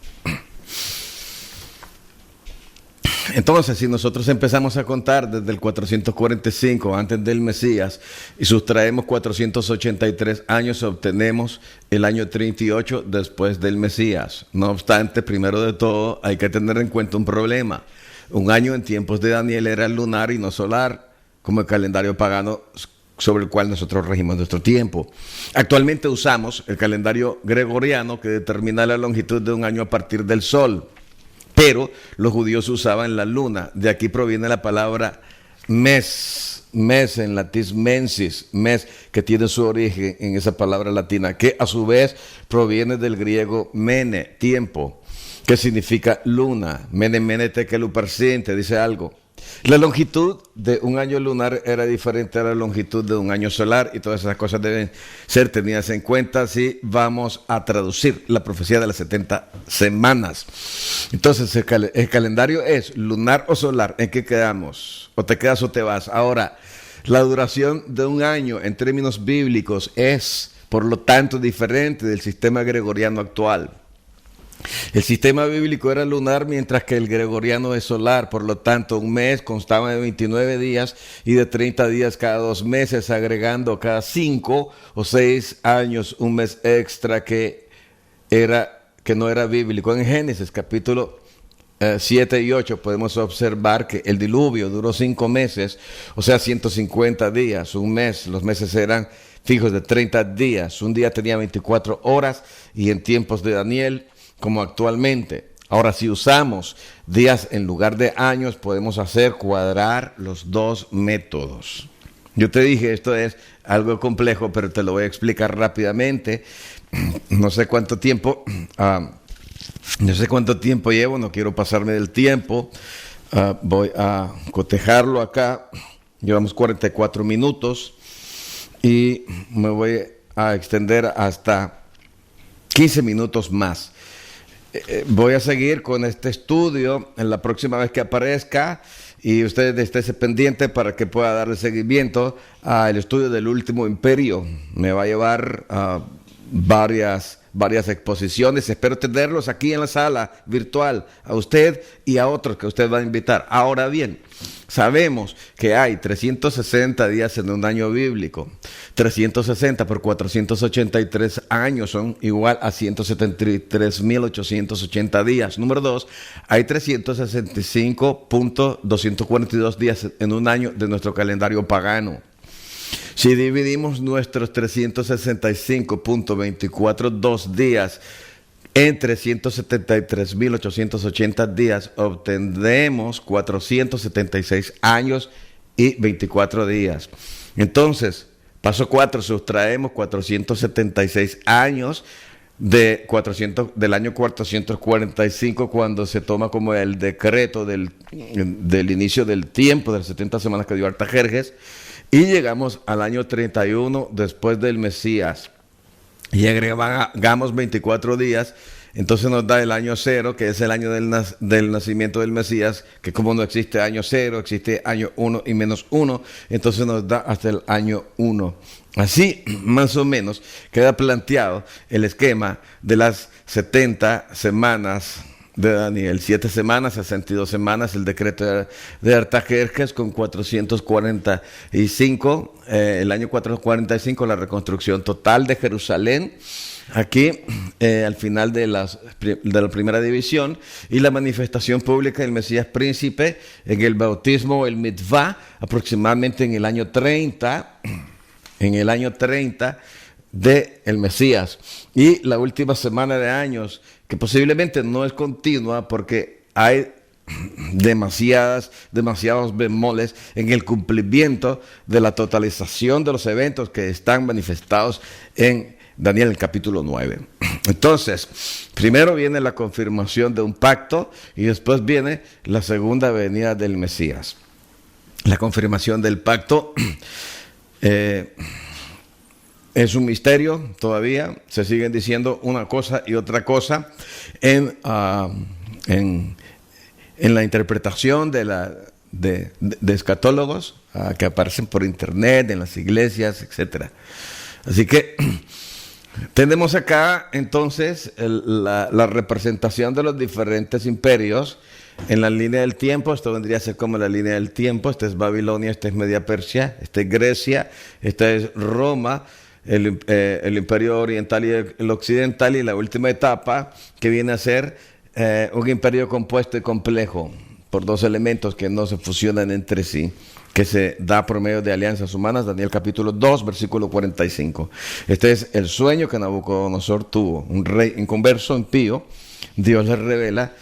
Entonces, si nosotros empezamos a contar desde el 445 antes del Mesías y sustraemos 483 años, obtenemos el año 38 después del Mesías. No obstante, primero de todo, hay que tener en cuenta un problema. Un año en tiempos de Daniel era lunar y no solar, como el calendario pagano sobre el cual nosotros regimos nuestro tiempo. Actualmente usamos el calendario gregoriano, que determina la longitud de un año a partir del sol, pero los judíos usaban la luna. De aquí proviene la palabra mes en latín mensis, mes, que tiene su origen en esa palabra latina, que a su vez proviene del griego mene, tiempo, que significa luna. Mene tekel uparsin, te dice algo. La longitud de un año lunar era diferente a la longitud de un año solar, y todas esas cosas deben ser tenidas en cuenta si vamos a traducir la profecía de las 70 semanas. Entonces, el calendario es lunar o solar. ¿En qué quedamos? O te quedas o te vas. Ahora, la duración de un año en términos bíblicos es, por lo tanto, diferente del sistema gregoriano actual. El sistema bíblico era lunar, mientras que el gregoriano es solar. Por lo tanto, un mes constaba de 29 días y de 30 días cada 2 meses, agregando cada 5 o 6 años un mes extra que no era bíblico. En Génesis capítulo 7 y 8 podemos observar que el diluvio duró 5 meses, o sea 150 días, un mes. Los meses eran fijos de 30 días. Un día tenía 24 horas, y en tiempos de Daniel, como actualmente. Ahora, si usamos días en lugar de años, podemos hacer cuadrar los dos métodos. Yo te dije, esto es algo complejo, pero te lo voy a explicar rápidamente. No sé cuánto tiempo llevo, no quiero pasarme del tiempo. Voy a cotejarlo acá. Llevamos 44 minutos y me voy a extender hasta 15 minutos más. Voy a seguir con este estudio en la próxima vez que aparezca, y ustedes estén pendientes para que pueda darle seguimiento al estudio del último imperio. Me va a llevar varias exposiciones. Espero tenerlos aquí en la sala virtual, a usted y a otros que usted va a invitar. Ahora bien, sabemos que hay 360 días en un año bíblico. 360 por 483 años son igual a 173.880 días. Número 2, hay 365.242 días en un año de nuestro calendario pagano. Si dividimos nuestros 365.242 días entre 173.880 días, obtendremos 476 años y 24 días. Entonces, paso 4, sustraemos 476 años del año 445, cuando se toma como el decreto del inicio del tiempo de las 70 semanas que dio Artajerjes, y llegamos al año 31 después del Mesías, y agregamos 24 días. Entonces nos da el año 0, que es el año del nacimiento del Mesías, que como no existe año 0, existe año 1 y menos 1, entonces nos da hasta el año 1. Así, más o menos, queda planteado el esquema de las 70 semanas de Daniel. 7 semanas, 62 semanas, el decreto de Artajerjes con 445, el año 445, la reconstrucción total de Jerusalén. Aquí, al final de la primera división, y la manifestación pública del Mesías príncipe en el bautismo, el mitzvah, aproximadamente en el año 30, del Mesías. Y la última semana de años, que posiblemente no es continua porque hay demasiados bemoles en el cumplimiento de la totalización de los eventos que están manifestados en Daniel, el capítulo 9. Entonces, primero viene la confirmación de un pacto y después viene la segunda venida del Mesías. La confirmación del pacto es un misterio todavía. Se siguen diciendo una cosa y otra cosa en la interpretación de escatólogos que aparecen por internet, en las iglesias, etc. Así que tenemos acá entonces la representación de los diferentes imperios en la línea del tiempo. Esto vendría a ser como la línea del tiempo. Esta es Babilonia, esta es Media Persia, esta es Grecia, esta es Roma, el imperio oriental y el occidental, y la última etapa que viene a ser un imperio compuesto y complejo por dos elementos que no se fusionan entre sí, que se da por medio de alianzas humanas. Daniel capítulo 2, versículo 45. Este es el sueño que Nabucodonosor tuvo, un rey inconverso, impío. Dios le revela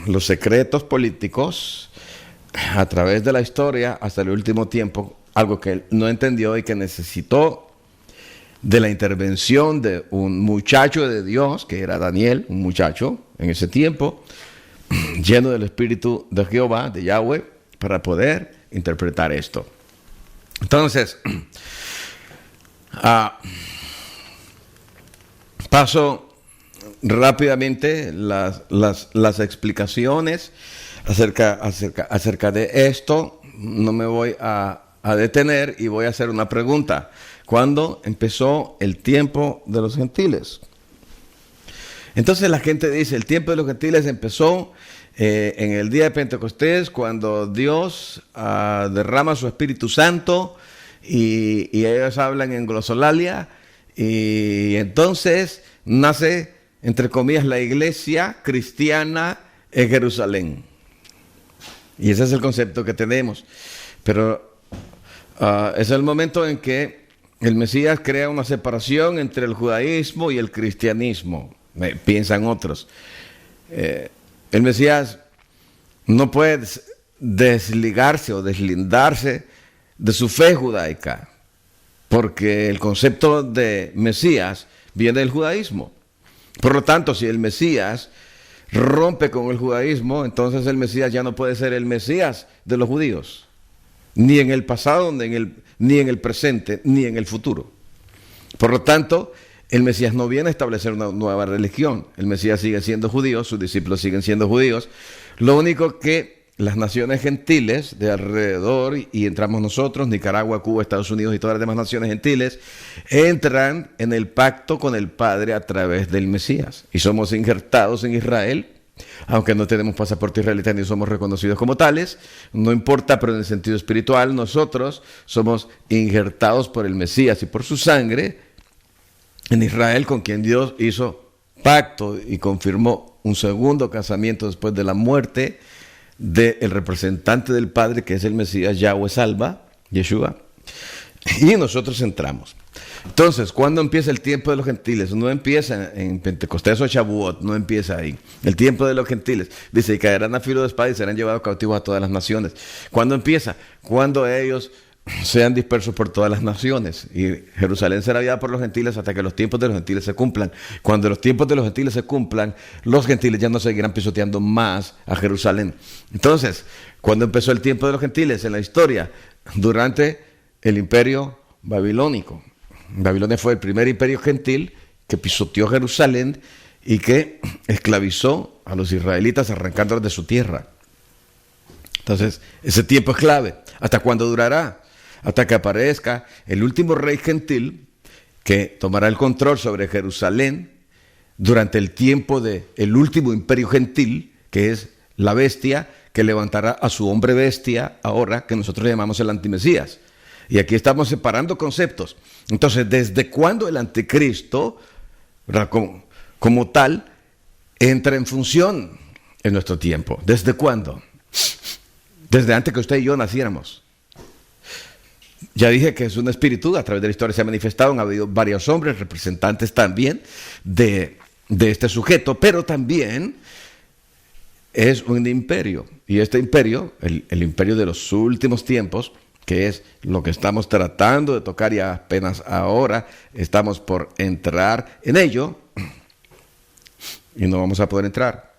los secretos políticos a través de la historia hasta el último tiempo, algo que él no entendió y que necesitó de la intervención de un muchacho de Dios, que era Daniel, un muchacho en ese tiempo, lleno del Espíritu de Jehová, de Yahweh, para poder interpretar esto. Entonces, paso rápidamente las explicaciones acerca de esto. No me voy a detener y voy a hacer una pregunta. ¿Cuándo empezó el tiempo de los gentiles? Entonces la gente dice, el tiempo de los gentiles empezó en el día de Pentecostés, cuando Dios derrama su Espíritu Santo y ellos hablan en glosolalia, y entonces nace, entre comillas, la iglesia cristiana en Jerusalén. Y ese es el concepto que tenemos. Pero es el momento en que el Mesías crea una separación entre el judaísmo y el cristianismo. Piensan otros. El Mesías no puede desligarse o deslindarse de su fe judaica, porque el concepto de Mesías viene del judaísmo. Por lo tanto, si el Mesías rompe con el judaísmo, entonces el Mesías ya no puede ser el Mesías de los judíos, ni en el pasado, ni en el presente, ni en el futuro. Por lo tanto, el Mesías no viene a establecer una nueva religión. El Mesías sigue siendo judío, sus discípulos siguen siendo judíos. Lo único que las naciones gentiles de alrededor, y entramos nosotros, Nicaragua, Cuba, Estados Unidos y todas las demás naciones gentiles, entran en el pacto con el Padre a través del Mesías. Y somos injertados en Israel, aunque no tenemos pasaporte israelita ni somos reconocidos como tales. No importa, pero en el sentido espiritual nosotros somos injertados por el Mesías y por su sangre en Israel, con quien Dios hizo pacto y confirmó un segundo casamiento después de la muerte del representante del Padre, que es el Mesías, Yahweh Salva, Yeshua. Y nosotros entramos. Entonces, ¿cuándo empieza el tiempo de los gentiles? No empieza en Pentecostés o Shavuot, no empieza ahí. El tiempo de los gentiles. Dice, y caerán a filo de espada y serán llevados cautivos a todas las naciones. ¿Cuándo empieza? Cuando ellos sean dispersos por todas las naciones. Y Jerusalén será habitada por los gentiles hasta que los tiempos de los gentiles se cumplan. Cuando los tiempos de los gentiles se cumplan, los gentiles ya no seguirán pisoteando más a Jerusalén. Entonces, ¿cuándo empezó el tiempo de los gentiles en la historia? Durante el imperio babilónico. Babilonia fue el primer imperio gentil que pisoteó Jerusalén y que esclavizó a los israelitas arrancándolos de su tierra. Entonces, ese tiempo es clave. ¿Hasta cuándo durará? Hasta que aparezca el último rey gentil que tomará el control sobre Jerusalén durante el tiempo del último imperio gentil, que es la bestia, que levantará a su hombre bestia ahora, que nosotros llamamos el antimesías. Y aquí estamos separando conceptos. Entonces, ¿desde cuándo el anticristo, como tal, entra en función en nuestro tiempo? ¿Desde cuándo? Desde antes que usted y yo naciéramos. Ya dije que es un espíritu, a través de la historia se ha manifestado, han habido varios hombres, representantes también de este sujeto, pero también es un imperio. Y este imperio, el imperio de los últimos tiempos, que es lo que estamos tratando de tocar y apenas ahora estamos por entrar en ello y no vamos a poder entrar.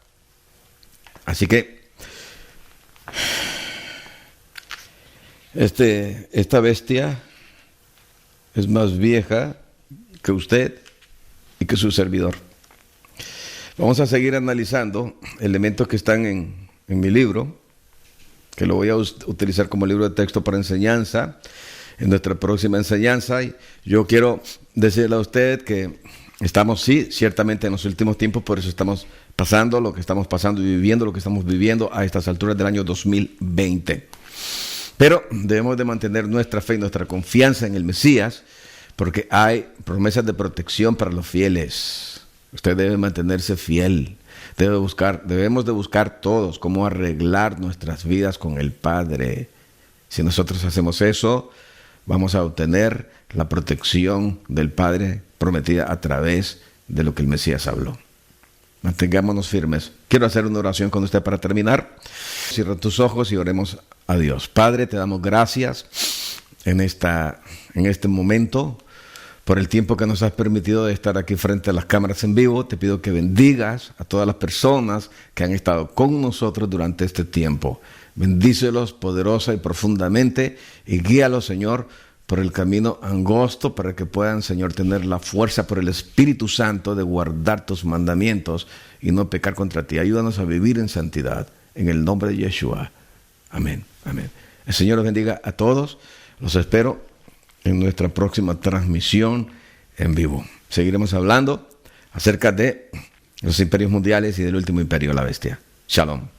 Así que esta bestia es más vieja que usted y que su servidor. Vamos a seguir analizando elementos que están en mi libro, que lo voy a utilizar como libro de texto para enseñanza, en nuestra próxima enseñanza. Y yo quiero decirle a usted que estamos, sí, ciertamente en los últimos tiempos, por eso estamos pasando lo que estamos pasando y viviendo lo que estamos viviendo a estas alturas del año 2020. Pero debemos de mantener nuestra fe y nuestra confianza en el Mesías, porque hay promesas de protección para los fieles. Usted debe mantenerse fiel. Debemos de buscar todos cómo arreglar nuestras vidas con el Padre. Si nosotros hacemos eso, vamos a obtener la protección del Padre prometida a través de lo que el Mesías habló. Mantengámonos firmes. Quiero hacer una oración con usted para terminar. Cierra tus ojos y oremos a Dios. Padre, te damos gracias en este momento, por el tiempo que nos has permitido de estar aquí frente a las cámaras en vivo. Te pido que bendigas a todas las personas que han estado con nosotros durante este tiempo. Bendícelos poderosa y profundamente y guíalos, Señor, por el camino angosto para que puedan, Señor, tener la fuerza por el Espíritu Santo de guardar tus mandamientos y no pecar contra ti. Ayúdanos a vivir en santidad. En el nombre de Yeshua. Amén. Amén. El Señor los bendiga a todos. Los espero en nuestra próxima transmisión en vivo. Seguiremos hablando acerca de los imperios mundiales y del último imperio, la bestia. Shalom.